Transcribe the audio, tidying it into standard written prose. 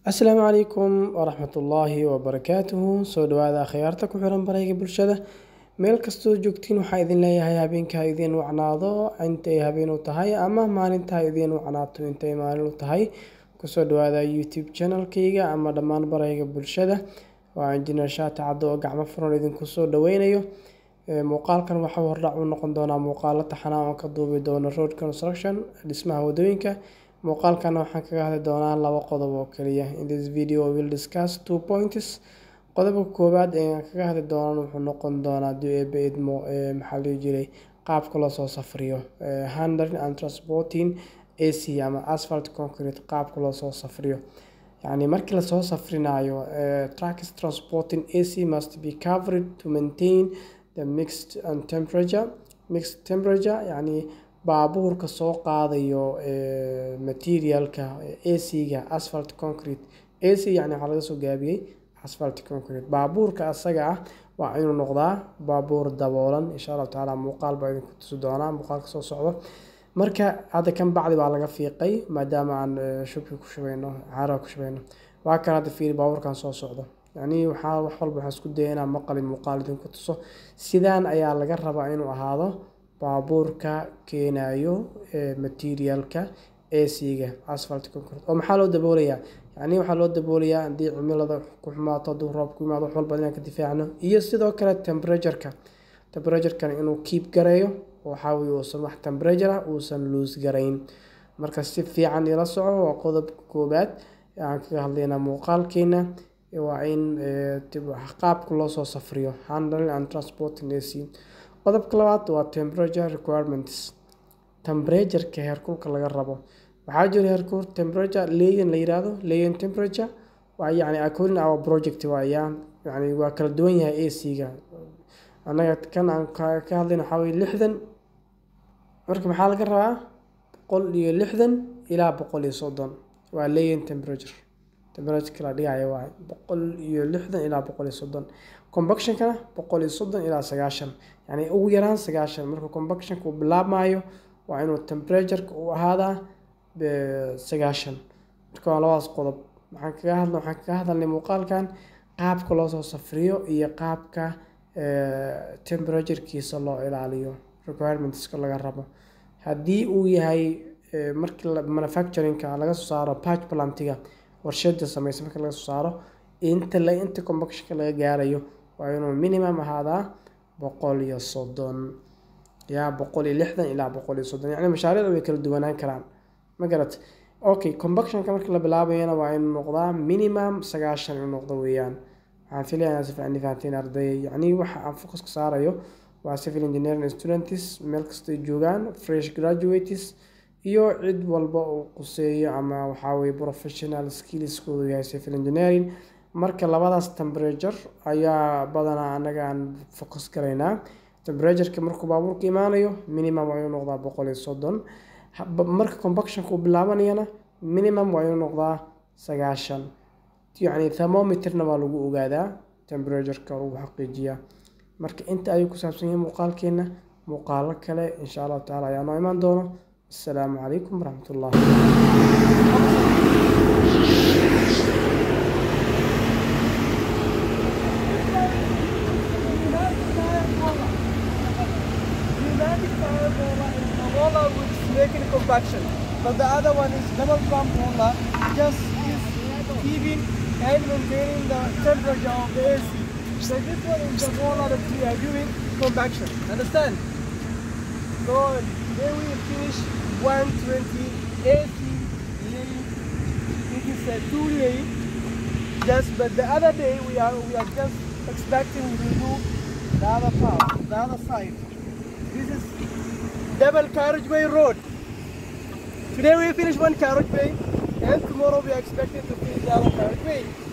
السلام عليكم ورحمة الله وبركاته. soo dhawaada khiyaarta ku xiran barayga bulshada meel kastoo joogtiin waxaa idin leeyahay habeenka idin wacnaado intay habeen u tahay ama maalinta idin wacnaato intay maalin u tahay. Kusoo dhawaada YouTube channel-kayga ama dhammaan barayga bulshada. Waa injineer Shaata Cabdo oo gacmo furan idinku soo dhaweynayo. Muuqaalkan waxa uu hordhac u noqon doonaa muuqaalo taxanaan oo ka duubi doona road construction dhismaha wadooyinka. Muuqaalkan waxaan kaga hadli doonaa laba qodob oo kaliya. In this video we will discuss 2 points. Qodobka koowaad ee aan kaga hadli doono wuxuu noqon doonaa idmo maxaa la jiray qaabka loo soo safriyo handling and transporting AC ama asphalt concrete qaabka loo soo safriyo. Yani markii la soo safrinayo trucks transporting AC must be covered to maintain the mixed temperature yani baabuurka soo qaadayo materialka AC-ga asphalt concrete. AC yani waxa laga soo gaabiyay asphalt concrete. Baabuurka asaga ah waa inuu noqdaa baabuur daboolan. Insha Allah taala muuqaal baa idinku tusi doonaa muuqaalka soo socdo. Marka hadda kan bacdi baa laga fiiqay maadaama aan shubki ku shubayno caaro ku shubayno. Waa kan hadda fiiri baabuurkan soo socdo. Yani wax walba waxaan isku dayaynaa maqal muuqaal idinku tuso. Sidaan ayaa laga rabaa inuu ahaado baabuurka keenayo materialka AC-ga asphalt concrete. oo maxaa loo daboolayaa yani waxa loo daboolayaa hadii cimilada ku xumaato haduu roob ku yimaado wax walba inaan ka difaacno iyo sidoo kale temperature-kan inuu keep gareeyo waxa weeye uusan wax temperature uusan lose gareyn. Marka si fiican ila soco waa qodobka koobaad aan kaga hadlaynaa muuqaalkeena waa in qaabka loo soo safriyo handling and transporting AC. qodobka labaad waa temperature requirements. Temperature-ka heerkulka laga rabo waxaa jira heerkul temperature leeyahay la yiraahdo leeyahay temperature waa yani according our project yani waa kala duwan yahay AC-ga. anaga kan aan ka hadlayno waxa weeye 60 marka maxaa laga rabaa 160 ilaa 130 waa leeyahay temperature kala dhigayo waa 160 ilaa 130. Convection-kana 130 ilaa 90 yani ugu yaraan 90. marka convection-ku bilaabmayo waa inuu temperature-ka uu ahaadaa 90. marka waa labadaas qodob waxaan kaga hadalnay muuqaalkan qaabka loo soo safriyo iyo qaabka temperature-kiisa loo ilaaliyo requirements-ka laga rabo. Haddii uu yahay markii manufacturing-ka laga soo saaro patch plant-iga warshada samaysan marka laga soo saaro inta convection-ka laga gaarayo waa inuu minimum ahaadaa 130 ya 160 ilaa 130. yani mashaariicdu way kala duwanaan karaan ma garat. Okay, convection-ka marka la bilaabayna waa inuu noqdaa minimum 90 inuu noqdo weeyaan. waxaan filayaa si fiican fahanteen arday yani waxa aan focus ka saarayo waa civil engineering students meel kasta ay joogaan fresh graduates iyo cid walba oo quseeyo ama waxa weeye professional skills koodu yahay civil engineering. marka labadaas temperature ayaa badanaa anaga aan focus gareynaa. temperature-ka markuu baabuurka imaanayo minimum waa inuu noqdaa 130. marka convection-ku bilaabanayana minimum waa inuu noqdaa 90. yani thermometer-na waa lagu ogaadaa temperature-ka lagu xaqiijiyaa. marka inta ay ku saabsan yihiin muuqaalkeena muuqaalo kale insha Allah taala ayaa noo iman doono. السلام عليكم ورحمة الله. Making compaction, but the other one is double pump roller, just is keeping and maintaining the temperature of the AC. So this one is the roller that we are doing compaction. Understand? So then we finish 120 AC laying. It is a 2 lay. But the other day we are just expecting to do the other part, the other side. This is double carriageway road. Today we finish one carriageway and tomorrow we are expected to finish the other carriageway.